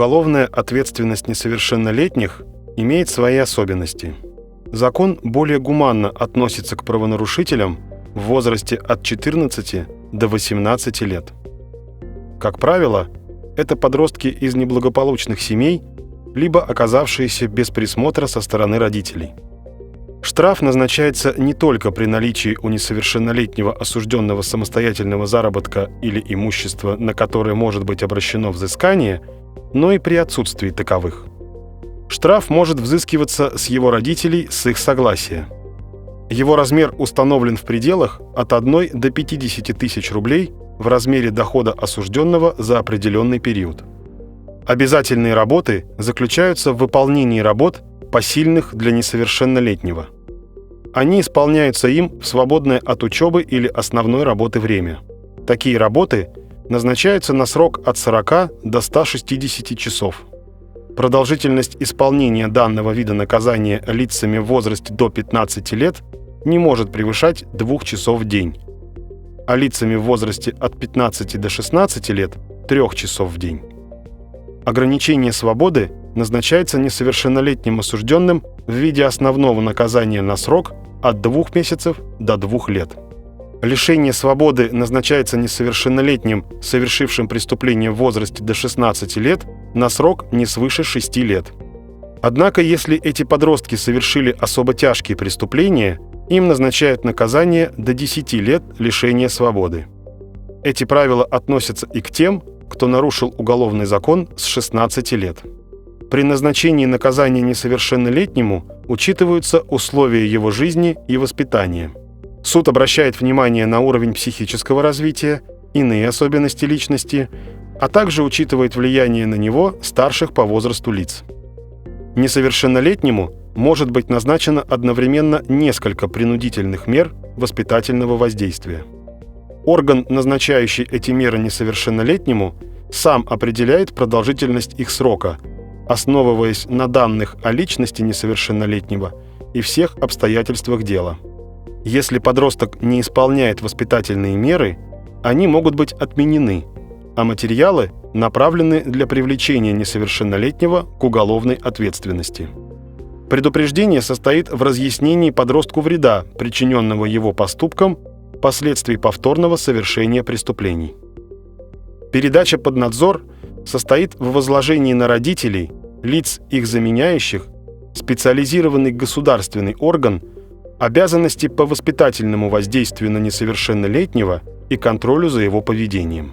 Уголовная ответственность несовершеннолетних имеет свои особенности. Закон более гуманно относится к правонарушителям в возрасте от 14 до 18 лет. Как правило, это подростки из неблагополучных семей, либо оказавшиеся без присмотра со стороны родителей. Штраф назначается не только при наличии у несовершеннолетнего осужденного самостоятельного заработка или имущества, на которое может быть обращено взыскание, но и при отсутствии таковых. Штраф может взыскиваться с его родителей с их согласия. Его размер установлен в пределах от 1 до 50 тысяч рублей в размере дохода осужденного за определенный период. Обязательные работы заключаются в выполнении работ, посильных для несовершеннолетнего. Они исполняются им в свободное от учебы или основной работы время. Такие работы назначаются на срок от 40 до 160 часов. Продолжительность исполнения данного вида наказания лицами в возрасте до 15 лет не может превышать 2 часов в день, а лицами в возрасте от 15 до 16 лет – 3 часов в день. Ограничение свободы назначается несовершеннолетним осужденным в виде основного наказания на срок от 2 месяцев до 2 лет. Лишение свободы назначается несовершеннолетним, совершившим преступление в возрасте до 16 лет, на срок не свыше 6 лет. Однако, если эти подростки совершили особо тяжкие преступления, им назначают наказание до 10 лет лишения свободы. Эти правила относятся и к тем, кто нарушил уголовный закон с 16 лет. При назначении наказания несовершеннолетнему учитываются условия его жизни и воспитания. Суд обращает внимание на уровень психического развития, иные особенности личности, а также учитывает влияние на него старших по возрасту лиц. Несовершеннолетнему может быть назначено одновременно несколько принудительных мер воспитательного воздействия. Орган, назначающий эти меры несовершеннолетнему, сам определяет продолжительность их срока, основываясь на данных о личности несовершеннолетнего и всех обстоятельствах дела. Если подросток не исполняет воспитательные меры, они могут быть отменены, а материалы направлены для привлечения несовершеннолетнего к уголовной ответственности. Предупреждение состоит в разъяснении подростку вреда, причиненного его поступком, последствий повторного совершения преступлений. Передача под надзор состоит в возложении на родителей, лиц их заменяющих, специализированный государственный орган, обязанности по воспитательному воздействию на несовершеннолетнего и контролю за его поведением.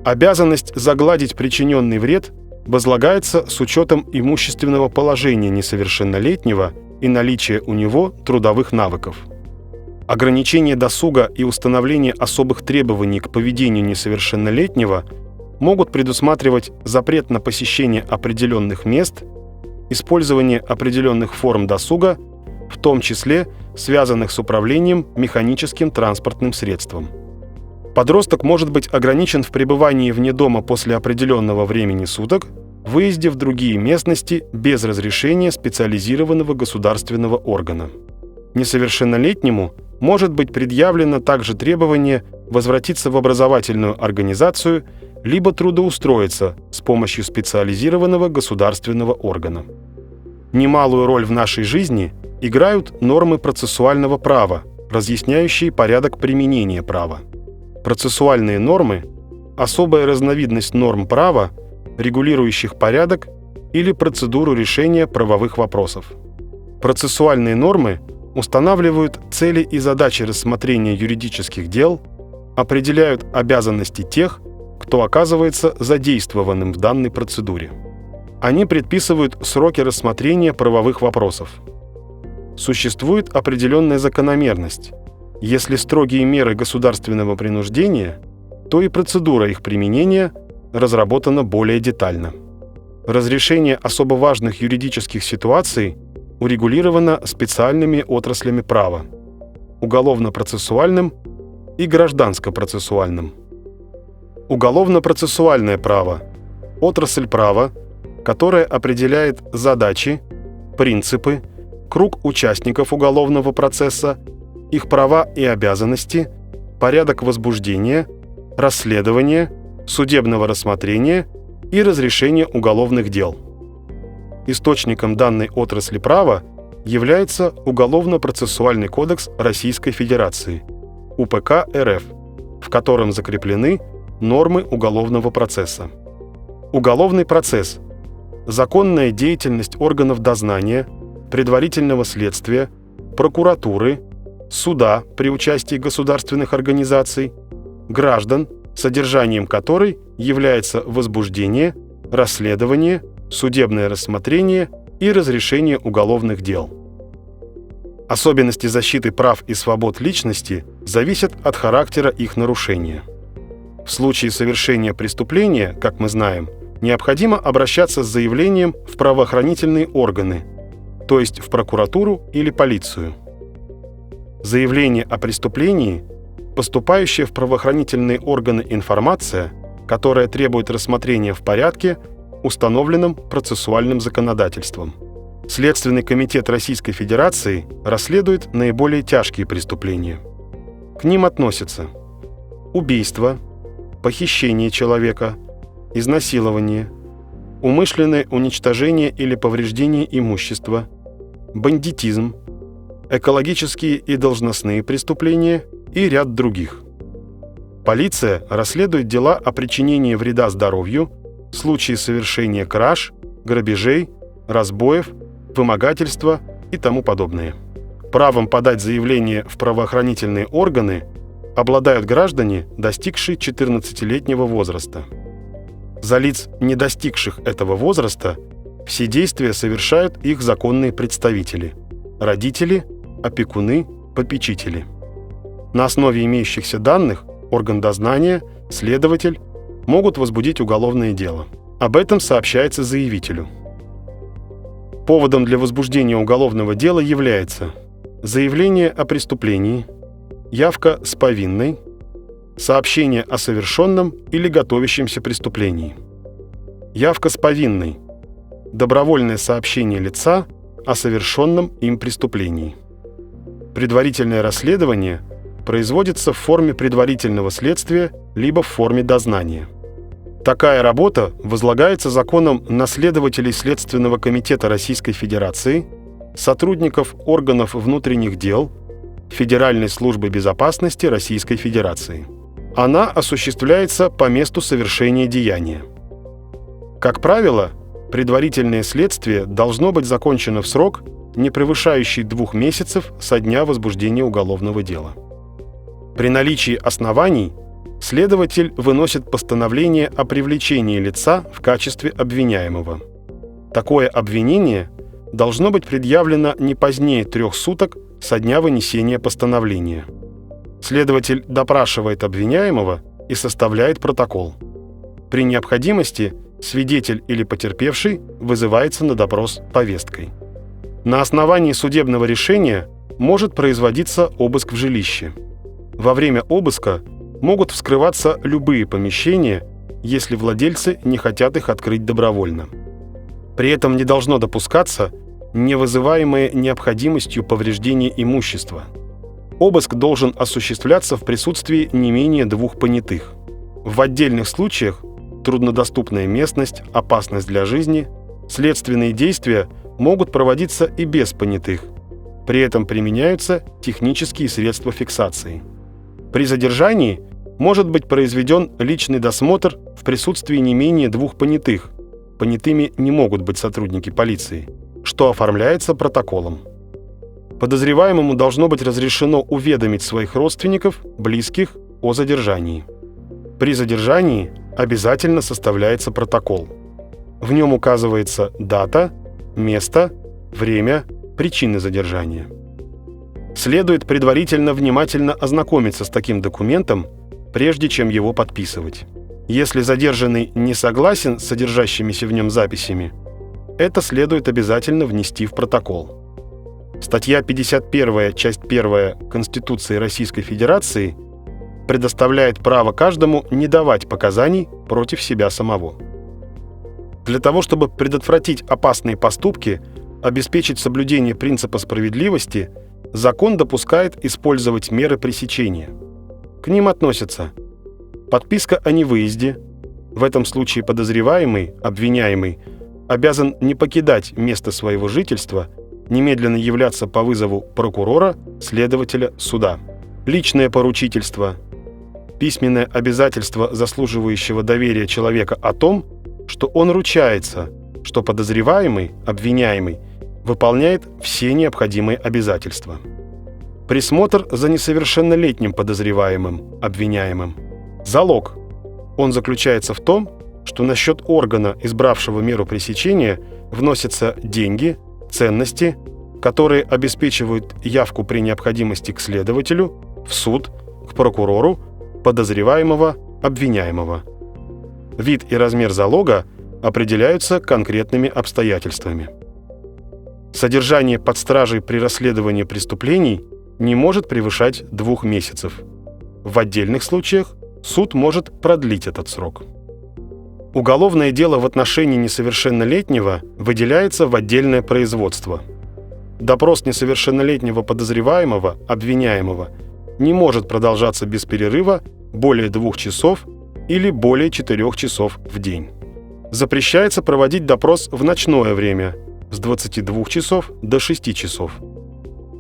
Обязанность загладить причиненный вред возлагается с учетом имущественного положения несовершеннолетнего и наличия у него трудовых навыков. Ограничение досуга и установление особых требований к поведению несовершеннолетнего могут предусматривать запрет на посещение определенных мест, использование определенных форм досуга, в том числе связанных с управлением механическим транспортным средством. Подросток может быть ограничен в пребывании вне дома после определенного времени суток, выезде в другие местности без разрешения специализированного государственного органа. Несовершеннолетнему может быть предъявлено также требование возвратиться в образовательную организацию либо трудоустроиться с помощью специализированного государственного органа. Немалую роль в нашей жизни играют нормы процессуального права, разъясняющие порядок применения права. Процессуальные нормы – особая разновидность норм права, регулирующих порядок или процедуру решения правовых вопросов. Процессуальные нормы устанавливают цели и задачи рассмотрения юридических дел, определяют обязанности тех, кто оказывается задействованным в данной процедуре. Они предписывают сроки рассмотрения правовых вопросов. Существует определенная закономерность. Если строгие меры государственного принуждения, то и процедура их применения разработана более детально. Разрешение особо важных юридических ситуаций урегулировано специальными отраслями права – уголовно-процессуальным и гражданско-процессуальным. Уголовно-процессуальное право – отрасль права, которая определяет задачи, принципы, круг участников уголовного процесса, их права и обязанности, порядок возбуждения, расследования, судебного рассмотрения и разрешение уголовных дел. Источником данной отрасли права является Уголовно-процессуальный кодекс Российской Федерации, УПК РФ, в котором закреплены нормы уголовного процесса. Уголовный процесс – законная деятельность органов дознания, предварительного следствия, прокуратуры, суда при участии государственных организаций, граждан, содержанием которой является возбуждение, расследование, судебное рассмотрение и разрешение уголовных дел. Особенности защиты прав и свобод личности зависят от характера их нарушения. В случае совершения преступления, как мы знаем, необходимо обращаться с заявлением в правоохранительные органы, то есть в прокуратуру или полицию. Заявление о преступлении, поступающая в правоохранительные органы информация, которая требует рассмотрения в порядке, установленном процессуальным законодательством. Следственный комитет Российской Федерации расследует наиболее тяжкие преступления. К ним относятся убийство, похищение человека, изнасилование, умышленное уничтожение или повреждение имущества, бандитизм, экологические и должностные преступления и ряд других. Полиция расследует дела о причинении вреда здоровью, в случае совершения краж, грабежей, разбоев, вымогательства и тому подобное. Правом подать заявление в правоохранительные органы обладают граждане, достигшие 14-летнего возраста. За лиц, не достигших этого возраста, все действия совершают их законные представители – родители, опекуны, попечители. На основе имеющихся данных орган дознания, следователь могут возбудить уголовное дело. Об этом сообщается заявителю. Поводом для возбуждения уголовного дела является заявление о преступлении, явка с повинной, сообщение о совершенном или готовящемся преступлении. Явка с повинной – добровольное сообщение лица о совершенном им преступлении. Предварительное расследование производится в форме предварительного следствия либо в форме дознания. Такая работа возлагается законом на следователей Следственного комитета Российской Федерации, сотрудников органов внутренних дел, Федеральной службы безопасности Российской Федерации. Она осуществляется по месту совершения деяния. Как правило, предварительное следствие должно быть закончено в срок, не превышающий 2 месяцев со дня возбуждения уголовного дела. При наличии оснований следователь выносит постановление о привлечении лица в качестве обвиняемого. Такое обвинение должно быть предъявлено не позднее 3 суток со дня вынесения постановления. Следователь допрашивает обвиняемого и составляет протокол. При необходимости свидетель или потерпевший вызывается на допрос повесткой. На основании судебного решения может производиться обыск в жилище. Во время обыска могут вскрываться любые помещения, если владельцы не хотят их открыть добровольно. При этом не должно допускаться невызываемое необходимостью повреждения имущества. Обыск должен осуществляться в присутствии не менее 2 понятых. В отдельных случаях труднодоступная местность, опасность для жизни, следственные действия могут проводиться и без понятых. При этом применяются технические средства фиксации. При задержании может быть произведен личный досмотр в присутствии не менее 2 понятых. Понятыми не могут быть сотрудники полиции, что оформляется протоколом. Подозреваемому должно быть разрешено уведомить своих родственников, близких о задержании. При задержании обязательно составляется протокол. В нем указывается дата, место, время, причины задержания. Следует предварительно внимательно ознакомиться с таким документом, прежде чем его подписывать. Если задержанный не согласен с содержащимися в нем записями, это следует обязательно внести в протокол. Статья 51, часть 1 Конституции Российской Федерации предоставляет право каждому не давать показаний против себя самого. Для того, чтобы предотвратить опасные поступки, обеспечить соблюдение принципа справедливости, закон допускает использовать меры пресечения. К ним относятся подписка о невыезде, В этом случае подозреваемый, обвиняемый, обязан не покидать место своего жительства, немедленно являться по вызову прокурора, следователя, суда. Личное поручительство. Письменное обязательство заслуживающего доверия человека о том, что он ручается, что подозреваемый, обвиняемый, выполняет все необходимые обязательства. Присмотр за несовершеннолетним подозреваемым, обвиняемым. Залог. Он заключается в том, что на счет органа, избравшего меру пресечения, вносятся деньги, ценности, которые обеспечивают явку при необходимости к следователю, в суд, к прокурору, подозреваемого, обвиняемого. Вид и размер залога определяются конкретными обстоятельствами. Содержание под стражей при расследовании преступлений не может превышать 2 месяцев. В отдельных случаях суд может продлить этот срок. Уголовное дело в отношении несовершеннолетнего выделяется в отдельное производство. Допрос несовершеннолетнего подозреваемого, обвиняемого, не может продолжаться без перерыва более 2 часов или более 4 часов в день. Запрещается проводить допрос в ночное время с 22 часов до 6 часов.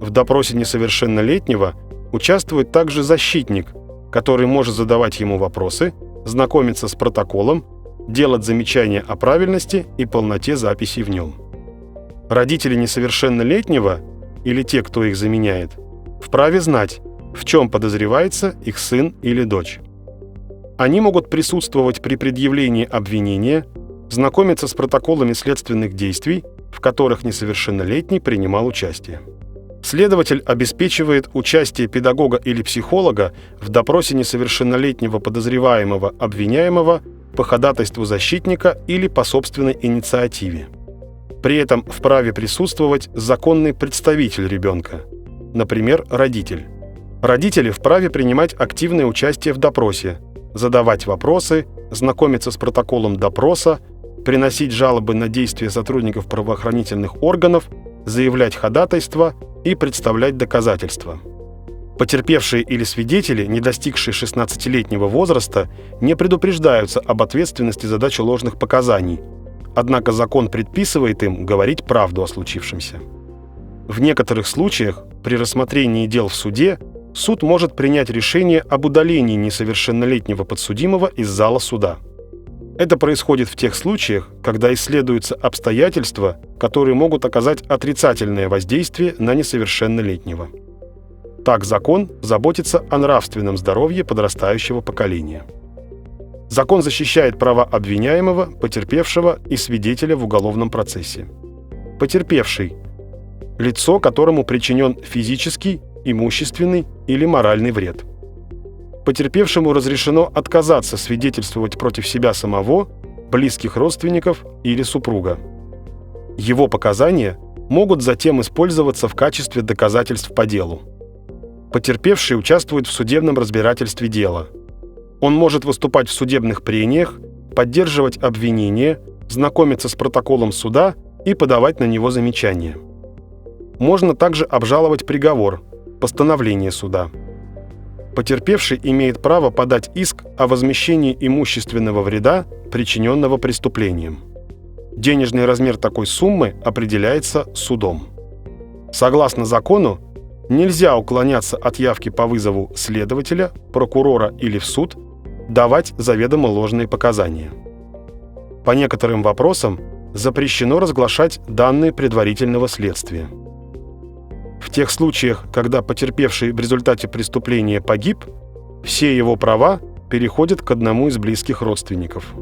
В допросе несовершеннолетнего участвует также защитник, который может задавать ему вопросы, знакомиться с протоколом, делать замечания о правильности и полноте записей в нем. Родители несовершеннолетнего или те, кто их заменяет, вправе знать, в чем подозревается их сын или дочь. Они могут присутствовать при предъявлении обвинения, знакомиться с протоколами следственных действий, в которых несовершеннолетний принимал участие. Следователь обеспечивает участие педагога или психолога в допросе несовершеннолетнего подозреваемого, обвиняемого по ходатайству защитника или по собственной инициативе. При этом вправе присутствовать законный представитель ребенка, например, родитель. Родители вправе принимать активное участие в допросе, задавать вопросы, знакомиться с протоколом допроса, приносить жалобы на действия сотрудников правоохранительных органов, заявлять ходатайства и представлять доказательства. Потерпевшие или свидетели, не достигшие 16-летнего возраста, не предупреждаются об ответственности за дачу ложных показаний, однако закон предписывает им говорить правду о случившемся. В некоторых случаях при рассмотрении дел в суде суд может принять решение об удалении несовершеннолетнего подсудимого из зала суда. Это происходит в тех случаях, когда исследуются обстоятельства, которые могут оказать отрицательное воздействие на несовершеннолетнего. Так закон заботится о нравственном здоровье подрастающего поколения. Закон защищает права обвиняемого, потерпевшего и свидетеля в уголовном процессе. Потерпевший – лицо, которому причинен физический, имущественный или моральный вред. Потерпевшему разрешено отказаться свидетельствовать против себя самого, близких родственников или супруга. Его показания могут затем использоваться в качестве доказательств по делу. Потерпевший участвует в судебном разбирательстве дела. Он может выступать в судебных прениях, поддерживать обвинение, знакомиться с протоколом суда и подавать на него замечания. Можно также обжаловать приговор, постановление суда. Потерпевший имеет право подать иск о возмещении имущественного вреда, причиненного преступлением. Денежный размер такой суммы определяется судом. Согласно закону, нельзя уклоняться от явки по вызову следователя, прокурора или в суд, давать заведомо ложные показания. По некоторым вопросам запрещено разглашать данные предварительного следствия. В тех случаях, когда потерпевший в результате преступления погиб, все его права переходят к одному из близких родственников.